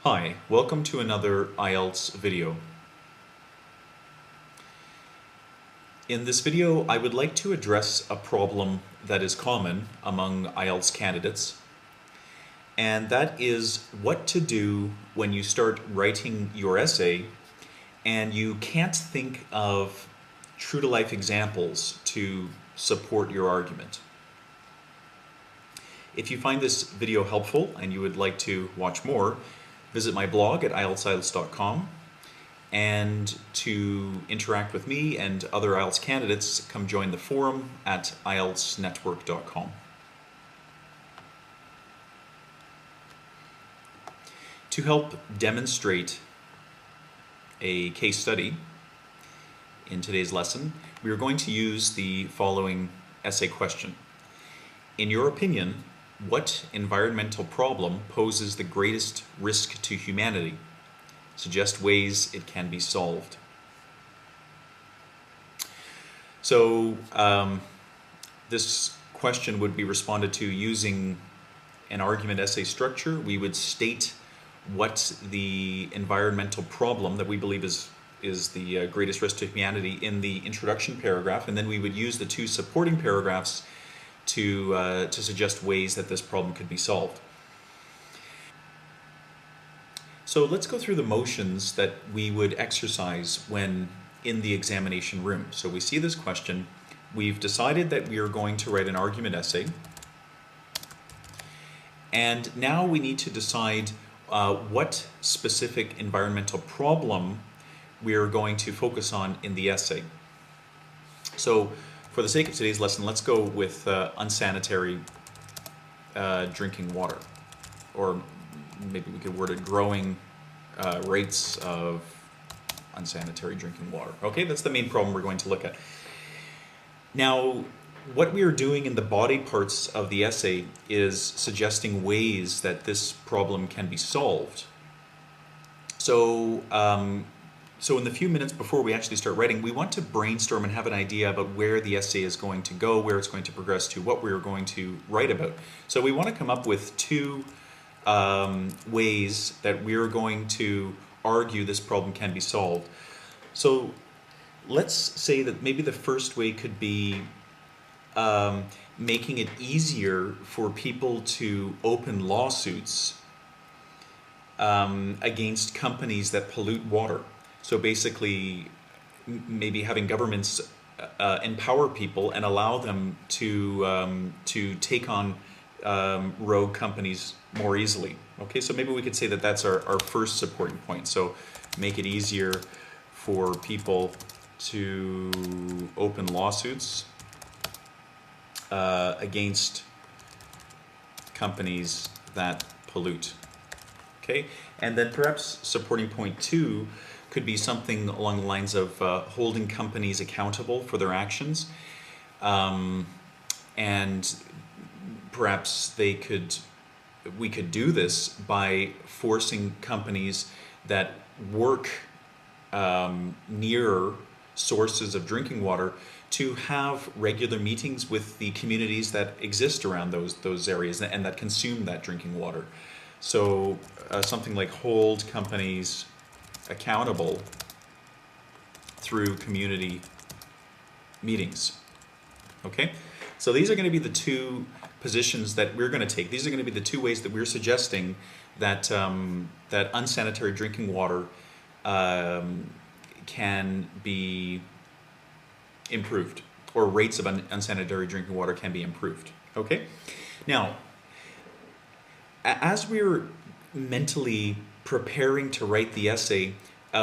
Hi, welcome to another IELTS video. In this video, I would like to address a problem that is common among IELTS candidates, and that is what to do when you start writing your essay and you can't think of true-to-life examples to support your argument. If you find this video helpful and you would like to watch more, visit my blog at IELTSIELTS.com, and to interact with me and other IELTS candidates, come join the forum at IELTSnetwork.com. To help demonstrate a case study in today's lesson, we are going to use the following essay question. In your opinion, what environmental problem poses the greatest risk to humanity? Suggest ways it can be solved. So this question would be responded to using an argument essay structure. We would state what the environmental problem that we believe is the greatest risk to humanity in the introduction paragraph, and then we would use the two supporting paragraphs to suggest ways that this problem could be solved. So let's go through the motions that we would exercise when in the examination room. So we see this question, we've decided that we are going to write an argument essay, and now we need to decide what specific environmental problem we are going to focus on in the essay. So for the sake of today's lesson, let's go with unsanitary drinking water, or maybe we could word it growing rates of unsanitary drinking water. Okay, that's the main problem we're going to look at. Now, what we are doing in the body parts of the essay is suggesting ways that this problem can be solved. So, so in the few minutes before we actually start writing, we want to brainstorm and have an idea about where the essay is going to go, where it's going to progress to, what we're going to write about. So we want to come up with two ways that we're going to argue this problem can be solved. So let's say that maybe the first way could be making it easier for people to open lawsuits against companies that pollute water. So basically, maybe having governments empower people and allow them to take on rogue companies more easily. Okay, so maybe we could say that that's our first supporting point. So make it easier for people to open lawsuits against companies that pollute. Okay, and then perhaps supporting point two could be something along the lines of holding companies accountable for their actions, and perhaps we could do this by forcing companies that work near sources of drinking water to have regular meetings with the communities that exist around those areas and that consume that drinking water. So something like hold companies accountable through community meetings. Okay, so these are going to be the two positions that we're going to take. These are going to be the two ways that we're suggesting that that unsanitary drinking water can be improved, or rates of unsanitary drinking water can be improved. Okay, now as we're mentally preparing to write the essay,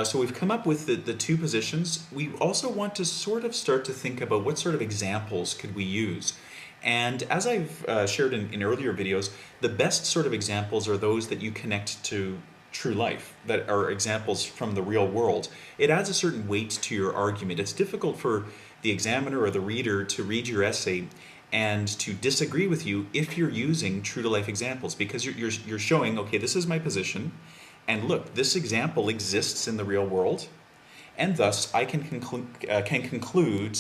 so we've come up with the two positions. We also want to sort of start to think about what sort of examples could we use. And as I've shared in earlier videos, the best sort of examples are those that you connect to true life, that are examples from the real world. It adds a certain weight to your argument. It's difficult for the examiner or the reader to read your essay and to disagree with you if you're using true-to-life examples, because you're showing, okay, this is my position, and look, this example exists in the real world, and thus I can conclude,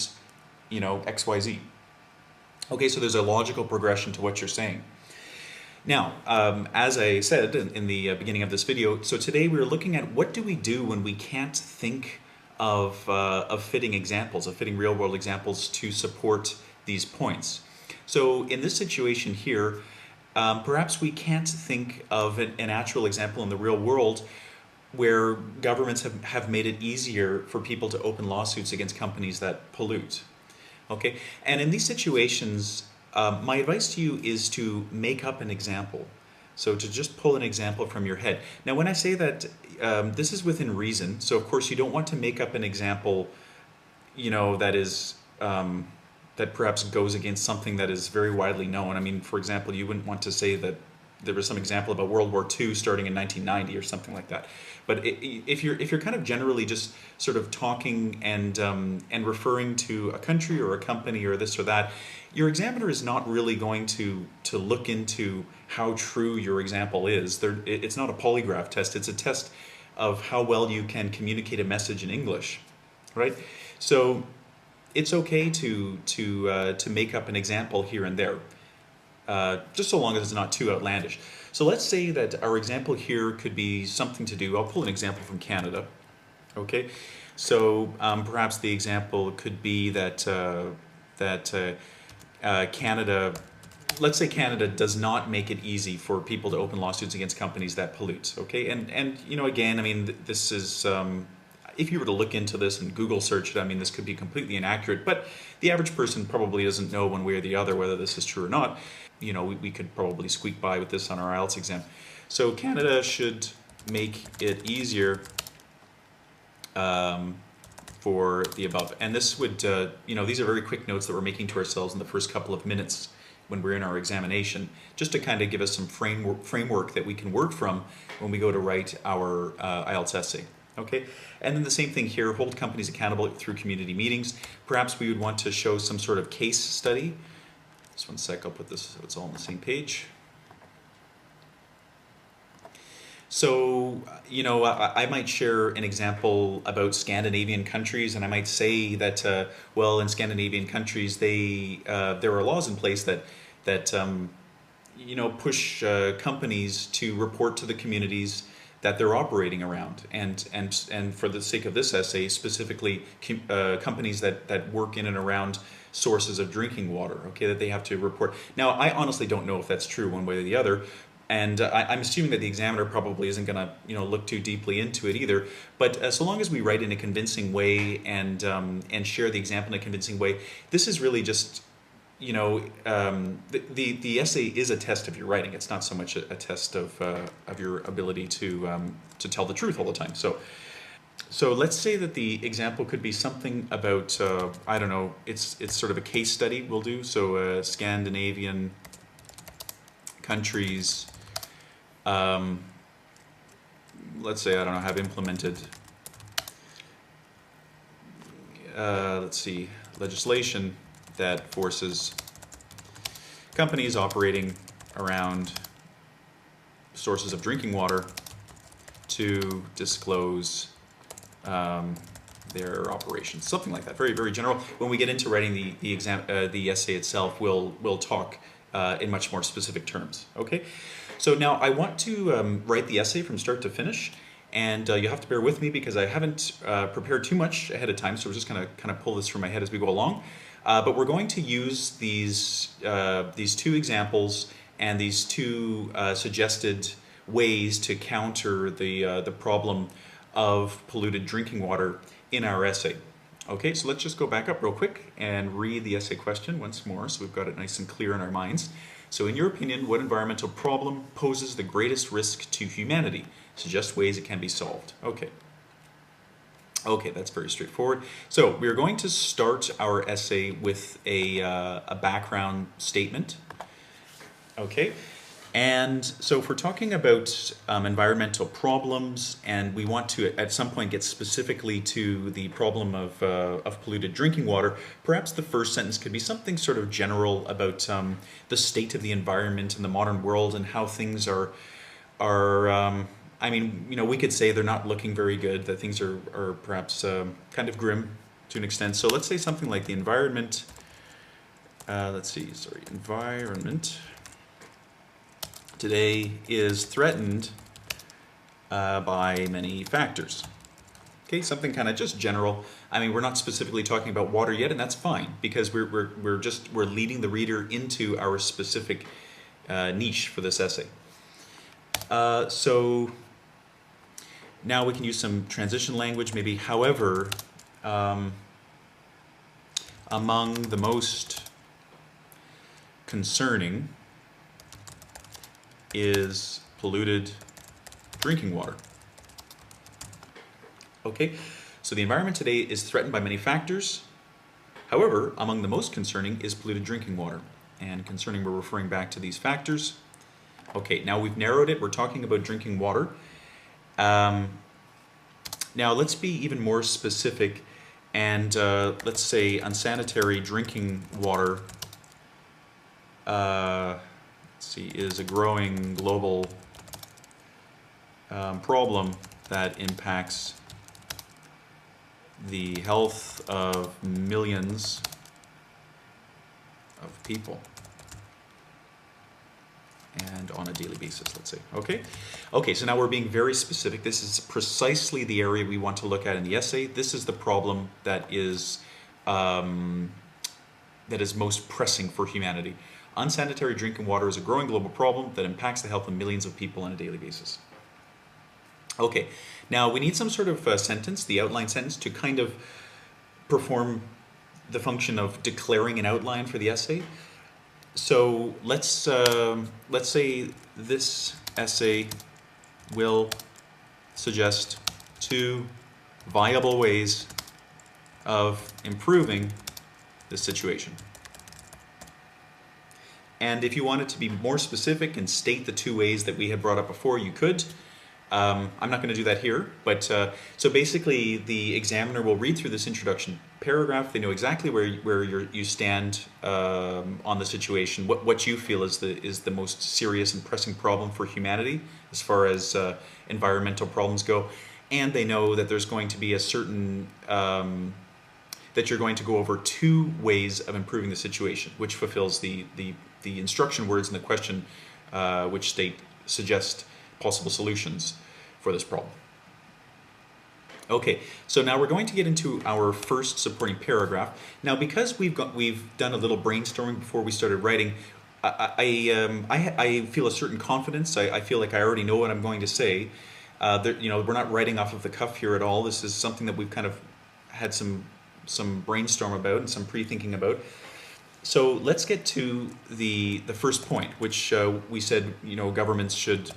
you know, X, Y, Z. Okay, so there's a logical progression to what you're saying. Now, as I said in the beginning of this video, so today we're looking at what do we do when we can't think of fitting examples, of fitting real-world examples to support these points. So in this situation here, perhaps we can't think of an actual example in the real world where governments have made it easier for people to open lawsuits against companies that pollute. Okay, and in these situations, my advice to you is to make up an example. So to just pull an example from your head. Now when I say that, this is within reason, so of course you don't want to make up an example, you know, that is, that perhaps goes against something that is very widely known. I mean, for example, you wouldn't want to say that there was some example about World War II starting in 1990 or something like that. But if you're kind of generally just sort of talking and referring to a country or a company or this or that, your examiner is not really going to look into how true your example is. It's not a polygraph test. It's a test of how well you can communicate a message in English, right? So it's okay to make up an example here and there. Just so long as it's not too outlandish. So let's say that our example here could be something to do, I'll pull an example from Canada, okay? So perhaps the example could be that, Canada, let's say Canada does not make it easy for people to open lawsuits against companies that pollute, okay? And you know, again, I mean, this is, if you were to look into this and Google search it, I mean, this could be completely inaccurate, but the average person probably doesn't know one way or the other whether this is true or not. You know, we could probably squeak by with this on our IELTS exam. So Canada should make it easier for the above. And this would, you know, these are very quick notes that we're making to ourselves in the first couple of minutes when we're in our examination, just to kind of give us some framework that we can work from when we go to write our IELTS essay. Okay, and then the same thing here, hold companies accountable through community meetings. Perhaps we would want to show some sort of case study. Just one sec, I'll put this so it's all on the same page. So, you know, I might share an example about Scandinavian countries, and I might say that, well, in Scandinavian countries, there are laws in place that you know, push companies to report to the communities that they're operating around, and for the sake of this essay, specifically companies that work in and around sources of drinking water, okay, that they have to report. Now, I honestly don't know if that's true one way or the other, and I'm assuming that the examiner probably isn't going to, you know, look too deeply into it either. But so long as we write in a convincing way and share the example in a convincing way, this is really just, you know, the essay is a test of your writing. It's not so much a test of your ability to tell the truth all the time. So let's say that the example could be something about, I don't know, it's sort of a case study we'll do. So Scandinavian countries, let's say, I don't know, have implemented, let's see, legislation that forces companies operating around sources of drinking water to disclose their operations, something like that. Very, very general. When we get into writing the essay itself, we'll talk in much more specific terms. Okay. So now I want to write the essay from start to finish, and you have to bear with me because I haven't prepared too much ahead of time. So we're just going to kind of pull this from my head as we go along. But we're going to use these two examples and these two suggested ways to counter the problem of polluted drinking water in our essay. Okay, so let's just go back up real quick and read the essay question once more so we've got it nice and clear in our minds. So in your opinion, what environmental problem poses the greatest risk to humanity? Suggest ways it can be solved. Okay. Okay, that's very straightforward. So we're going to start our essay with a background statement. Okay. And so if we're talking about environmental problems and we want to at some point get specifically to the problem of polluted drinking water, perhaps the first sentence could be something sort of general about the state of the environment in the modern world and how things are I mean, you know, we could say they're not looking very good, that things are perhaps kind of grim to an extent. So let's say something like the environment, environment today is threatened by many factors. Okay, something kind of just general. I mean, we're not specifically talking about water yet, and that's fine because we're leading the reader into our specific niche for this essay. So now we can use some transition language, maybe. However, among the most concerning is polluted drinking water. Okay, so the environment today is threatened by many factors. However, among the most concerning is polluted drinking water. And concerning, we're referring back to these factors. Okay, now we've narrowed it. We're talking about drinking water. Now let's be even more specific and let's say unsanitary drinking water is a growing global problem that impacts the health of millions of people and on a daily basis, let's say. Okay, so now we're being very specific. This is precisely the area we want to look at in the essay. This is the problem that is most pressing for humanity. Unsanitary drinking water is a growing global problem that impacts the health of millions of people on a daily basis. Okay, now we need some sort of sentence, the outline sentence, to kind of perform the function of declaring an outline for the essay. So let's say this essay will suggest 2 viable ways of improving the situation. And if you wanted to be more specific and state the 2 ways that we had brought up before, you could. I'm not going to do that here, but so basically the examiner will read through this introduction paragraph. They know exactly where you stand on the situation, what you feel is the most serious and pressing problem for humanity as far as environmental problems go, and they know that there's going to be a certain that you're going to go over 2 ways of improving the situation, which fulfills the instruction words in the question, which suggest possible solutions for this problem. Okay, so now we're going to get into our first supporting paragraph. Now, because we've done a little brainstorming before we started writing, I feel a certain confidence. I feel like I already know what I'm going to say. We're not writing off of the cuff here at all. This is something that we've kind of had some brainstorm about and some pre-thinking about. So let's get to the first point, which we said governments should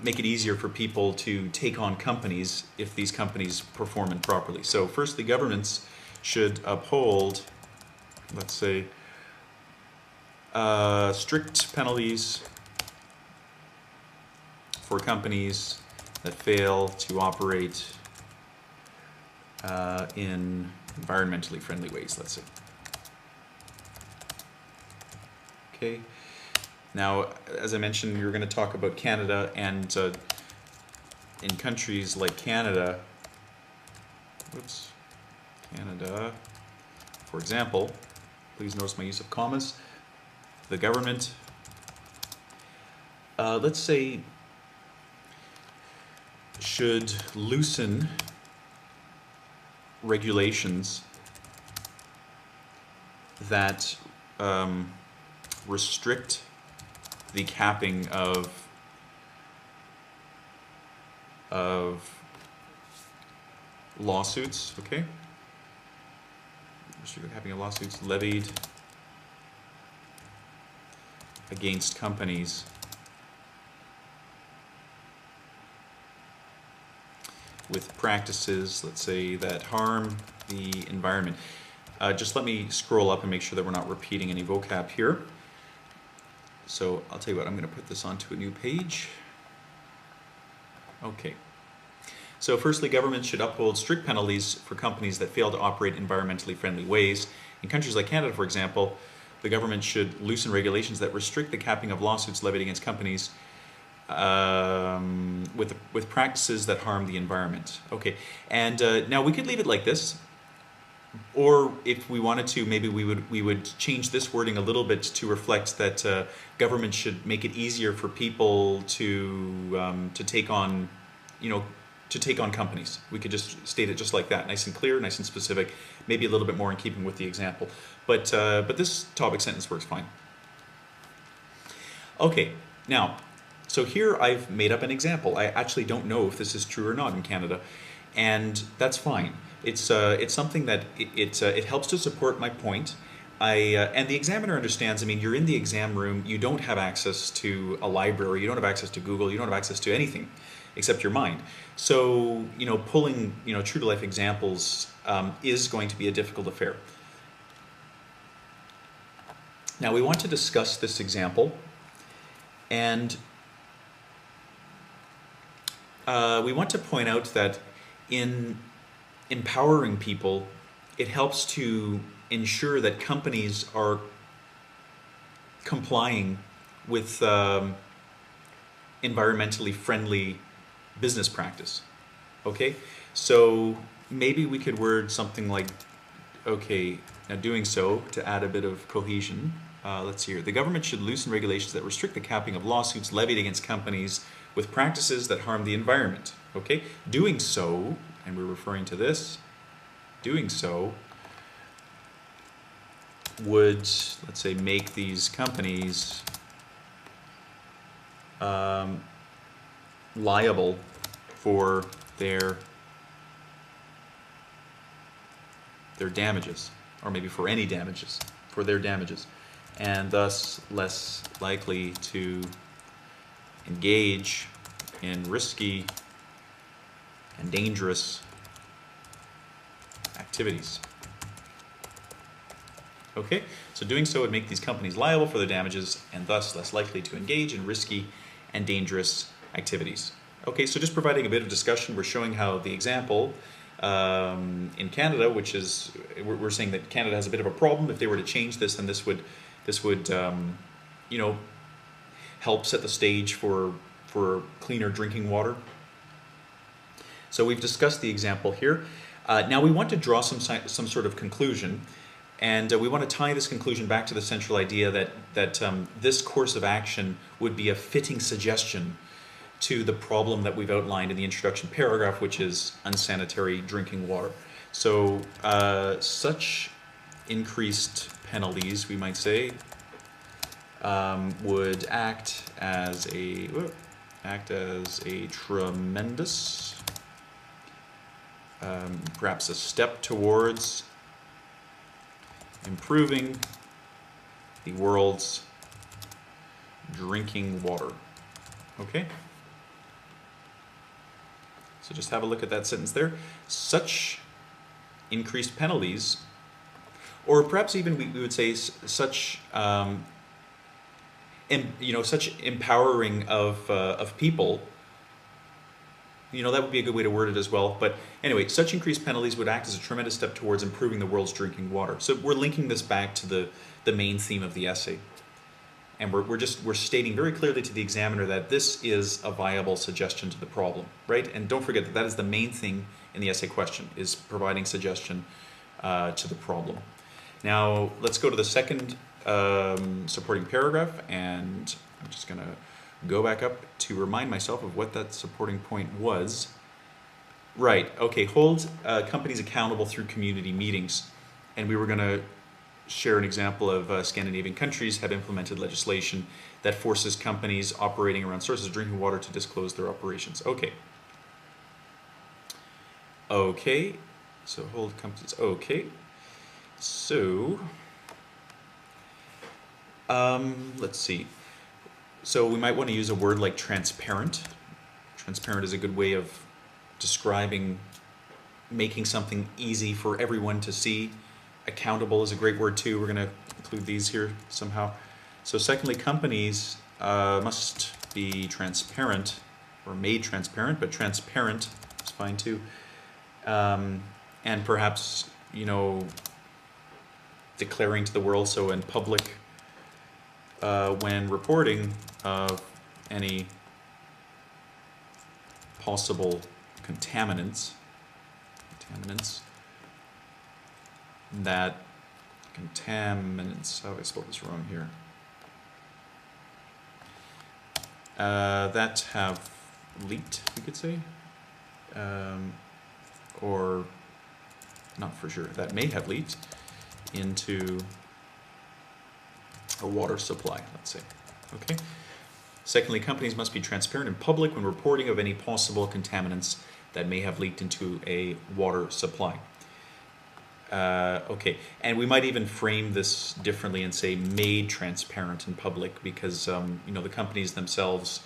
make it easier for people to take on companies if these companies perform improperly. So firstly, governments should uphold, let's say, strict penalties for companies that fail to operate in environmentally friendly ways, let's say. Okay. Now, as I mentioned, you're going to talk about Canada, and in countries like Canada, for example, please notice my use of commas, the government, let's say, should loosen regulations that restrict the capping of lawsuits, okay? Restrict the capping of lawsuits levied against companies with practices, let's say, that harm the environment. Just let me scroll up and make sure that we're not repeating any vocab here. So I'll tell you what, I'm going to put this onto a new page. Okay. So firstly, governments should uphold strict penalties for companies that fail to operate in environmentally friendly ways. In countries like Canada, for example, the government should loosen regulations that restrict the capping of lawsuits levied against companies with practices that harm the environment. Okay, and now we could leave it like this. Or if we wanted to, maybe we would change this wording a little bit to reflect that government should make it easier for people to take on, you know, to take on companies. We could just state it just like that, nice and clear, nice and specific, maybe a little bit more in keeping with the example. But this topic sentence works fine. Okay, now, so here I've made up an example. I actually don't know if this is true or not in Canada, and that's fine. It's something that it helps to support my point. And the examiner understands. I mean, you're in the exam room. You don't have access to a library. You don't have access to Google. You don't have access to anything except your mind. So, you know, pulling, you know, true to life examples is going to be a difficult affair. Now we want to discuss this example, and we want to point out that in empowering people, it helps to ensure that companies are complying with environmentally friendly business practice. Okay, so maybe we could word something like, okay, now doing so, to add a bit of cohesion, let's see here. The government should loosen regulations that restrict the capping of lawsuits levied against companies with practices that harm the environment. Okay, doing so, and we're referring to this, doing so would, let's say, make these companies liable for their damages, or maybe for any damages, for their damages, and thus less likely to engage in risky and dangerous activities. Okay, so doing so would make these companies liable for their damages and thus less likely to engage in risky and dangerous activities. Okay, so just providing a bit of discussion, we're showing how the example in Canada, which is, we're saying that Canada has a bit of a problem. If they were to change this, then this would you know, help set the stage for cleaner drinking water. So we've discussed the example here. Now we want to draw some sort of conclusion, and we want to tie this conclusion back to the central idea that this course of action would be a fitting suggestion to the problem that we've outlined in the introduction paragraph, which is unsanitary drinking water. So such increased penalties, we might say, would act as a tremendous, perhaps a step towards improving the world's drinking water. Okay? So just have a look at that sentence there. Such increased penalties, or perhaps even we would say such, you know, such empowering of people. You know, that would be a good way to word it as well. But anyway, such increased penalties would act as a tremendous step towards improving the world's drinking water. So we're linking this back to the main theme of the essay. And we're stating very clearly to the examiner that this is a viable suggestion to the problem, right? And don't forget that that is the main thing in the essay question, is providing suggestion to the problem. Now, let's go to the second supporting paragraph, and I'm just going to go back up to remind myself of what that supporting point was. Right, okay, hold companies accountable through community meetings. And we were going to share an example of Scandinavian countries have implemented legislation that forces companies operating around sources of drinking water to disclose their operations. Okay. Okay, so hold companies, okay. So, let's see. So we might want to use a word like transparent. Transparent is a good way of describing making something easy for everyone to see. Accountable is a great word too. We're going to include these here somehow. So secondly, companies must be transparent, or made transparent, but transparent is fine too. And perhaps, you know, declaring to the world, so in public, when reporting of any possible contaminants, that contaminants, how have I spelled this wrong here? That have leaked, we could say, or not for sure, that may have leaked into a water supply, let's say. Okay. Secondly, companies must be transparent and public when reporting of any possible contaminants that may have leaked into a water supply. Okay, and we might even frame this differently and say made transparent and public, because you know, the companies themselves,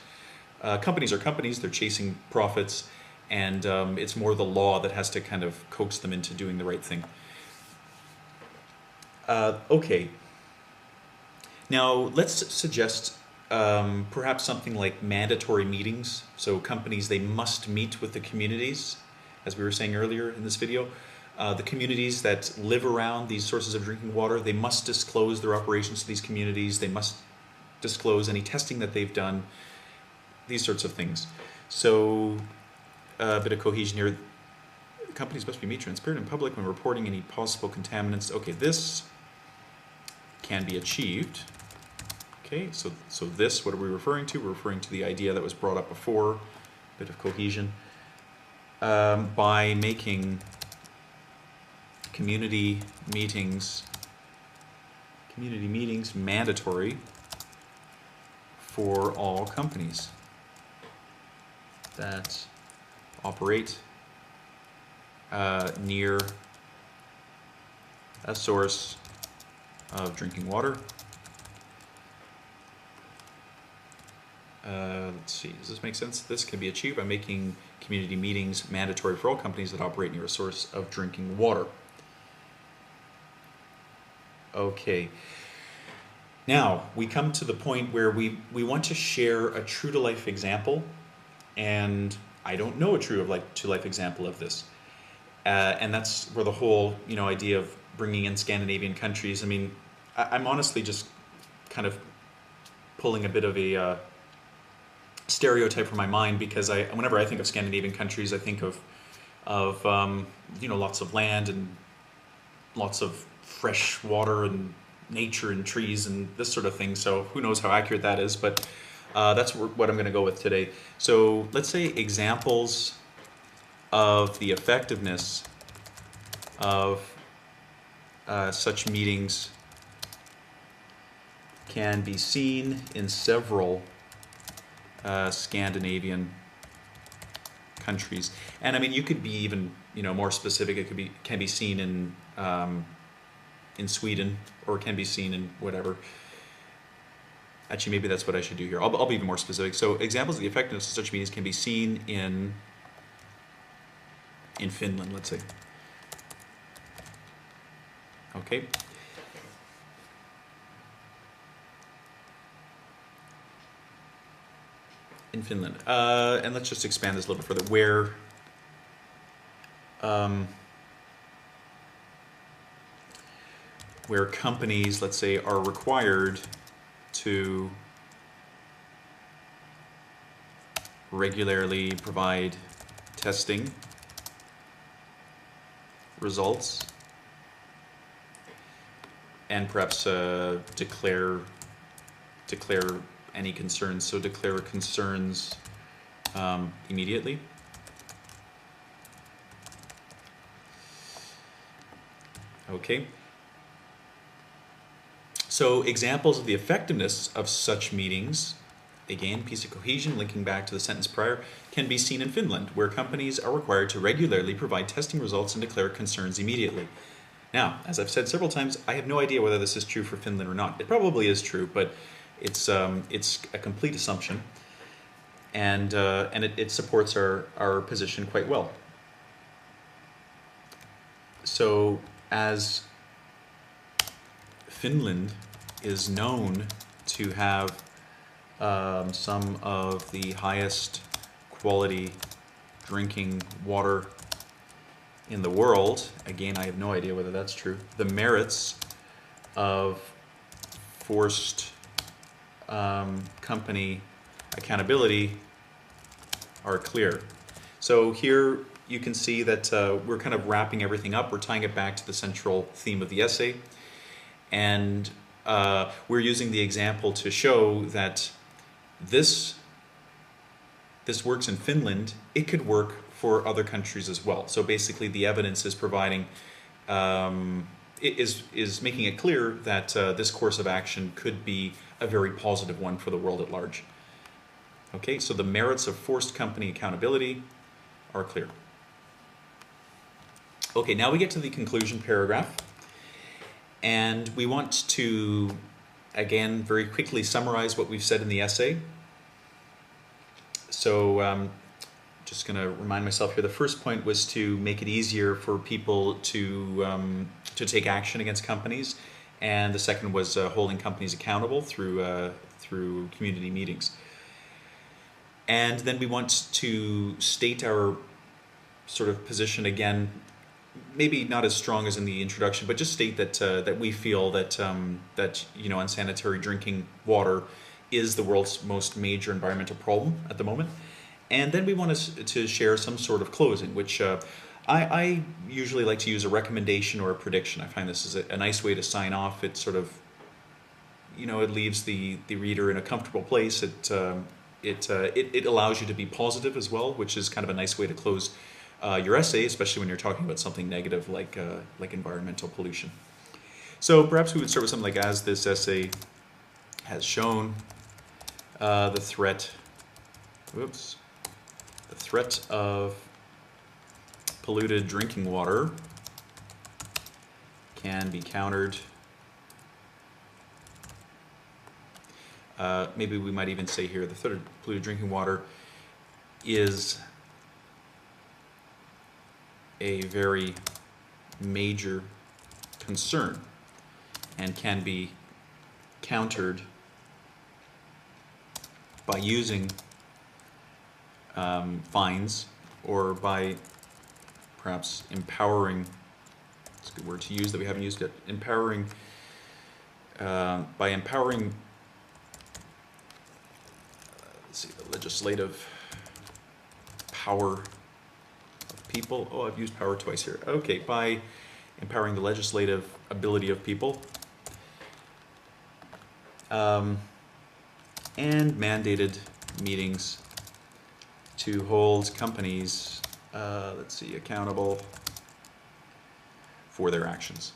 companies are companies, they're chasing profits, and it's more the law that has to kind of coax them into doing the right thing. Okay, now let's suggest perhaps something like mandatory meetings. So companies, they must meet with the communities, as we were saying earlier in this video. The communities that live around these sources of drinking water, they must disclose their operations to these communities. They must disclose any testing that they've done, these sorts of things. So a bit of cohesion here. Companies must be made transparent and public when reporting any possible contaminants. Okay, this can be achieved. Okay, so this, what are we referring to? We're referring to the idea that was brought up before, a bit of cohesion, by making community meetings mandatory for all companies that operate near a source of drinking water. Let's see, does this make sense? This can be achieved by making community meetings mandatory for all companies that operate near a source of drinking water. Okay, now we come to the point where we want to share a true-to-life example, and I don't know a true-to-life example of this. And that's where the whole, you know, idea of bringing in Scandinavian countries, I mean, I'm honestly just kind of pulling a bit of a stereotype from my mind, because whenever I think of Scandinavian countries, I think of you know, lots of land and lots of fresh water and nature and trees and this sort of thing. So who knows how accurate that is, but that's what I'm going to go with today. So let's say examples of the effectiveness of such meetings can be seen in several Scandinavian countries, and I mean, you could be even, you know, more specific. It can be seen in Sweden, or can be seen in whatever. Actually, maybe that's what I should do here. I'll be even more specific. So, examples of the effectiveness of such meetings can be seen in Finland, let's say. Okay. In Finland, and let's just expand this a little bit further. Where companies, let's say, are required to regularly provide testing results and perhaps declare any concerns. So declare concerns immediately. Okay. So examples of the effectiveness of such meetings, again, piece of cohesion linking back to the sentence prior, can be seen in Finland, where companies are required to regularly provide testing results and declare concerns immediately. Now, as I've said several times, I have no idea whether this is true for Finland or not. It probably is true, but it's a complete assumption, and it supports our position quite well. So, as Finland is known to have some of the highest quality drinking water in the world, again, I have no idea whether that's true, the merits of forced company accountability are clear. So here, you can see that we're kind of wrapping everything up. We're tying it back to the central theme of the essay. And we're using the example to show that this works in Finland. It could work for other countries as well. So basically the evidence is providing, is making it clear that this course of action could be a very positive one for the world at large. Okay, so the merits of forced company accountability are clear. Okay, now we get to the conclusion paragraph. And we want to, again, very quickly summarize what we've said in the essay. So just going to remind myself here, the first point was to make it easier for people to take action against companies. And the second was holding companies accountable through community meetings. And then we want to state our sort of position again, maybe not as strong as in the introduction, but just state that that we feel that unsanitary drinking water is the world's most major environmental problem at the moment. And then we want to share some sort of closing, which I usually like to use a recommendation or a prediction. I find this is a nice way to sign off. It sort of, it leaves the reader in a comfortable place. It allows you to be positive as well, which is kind of a nice way to close your essay, especially when you're talking about something negative like environmental pollution. So perhaps we would start with something like, as this essay has shown, the threat of polluted drinking water can be countered. Maybe we might even say here, the threat of polluted drinking water is a very major concern and can be countered by using fines, or by perhaps empowering, it's a good word to use that we haven't used yet, empowering, by empowering the legislative power of people. Oh, I've used power twice here. Okay, by empowering the legislative ability of people, and mandated meetings to hold companies, accountable for their actions.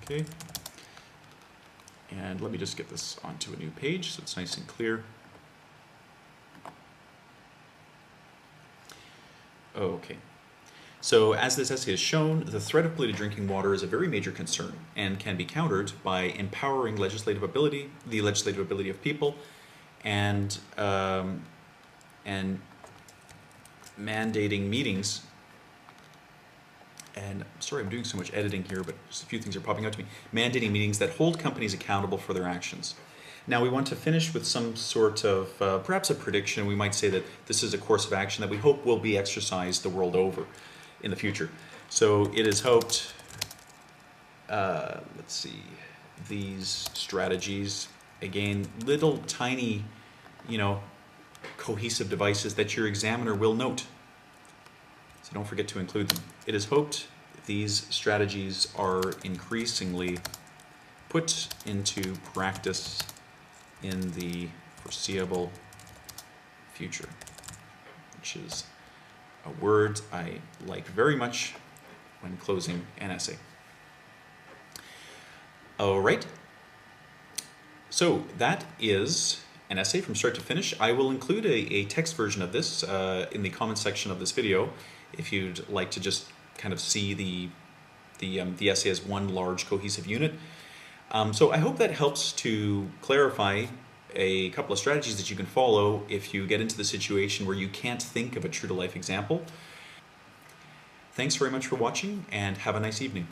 Okay. And let me just get this onto a new page so it's nice and clear. Okay. So as this essay has shown, the threat of polluted drinking water is a very major concern and can be countered by empowering legislative ability, the legislative ability of people, and mandating meetings. And sorry, I'm doing so much editing here, but just a few things are popping out to me. Mandating meetings that hold companies accountable for their actions. Now we want to finish with some sort of, perhaps a prediction. We might say that this is a course of action that we hope will be exercised the world over in the future. So it is hoped, let's see, these strategies, again, little tiny, cohesive devices that your examiner will note. So don't forget to include them. It is hoped these strategies are increasingly put into practice in the foreseeable future, which is a word I like very much when closing an essay. All right. So that is an essay from start to finish. I will include a text version of this in the comment section of this video if you'd like to just kind of see the essay as one large cohesive unit. So I hope that helps to clarify a couple of strategies that you can follow if you get into the situation where you can't think of a true-to-life example. Thanks very much for watching, and have a nice evening.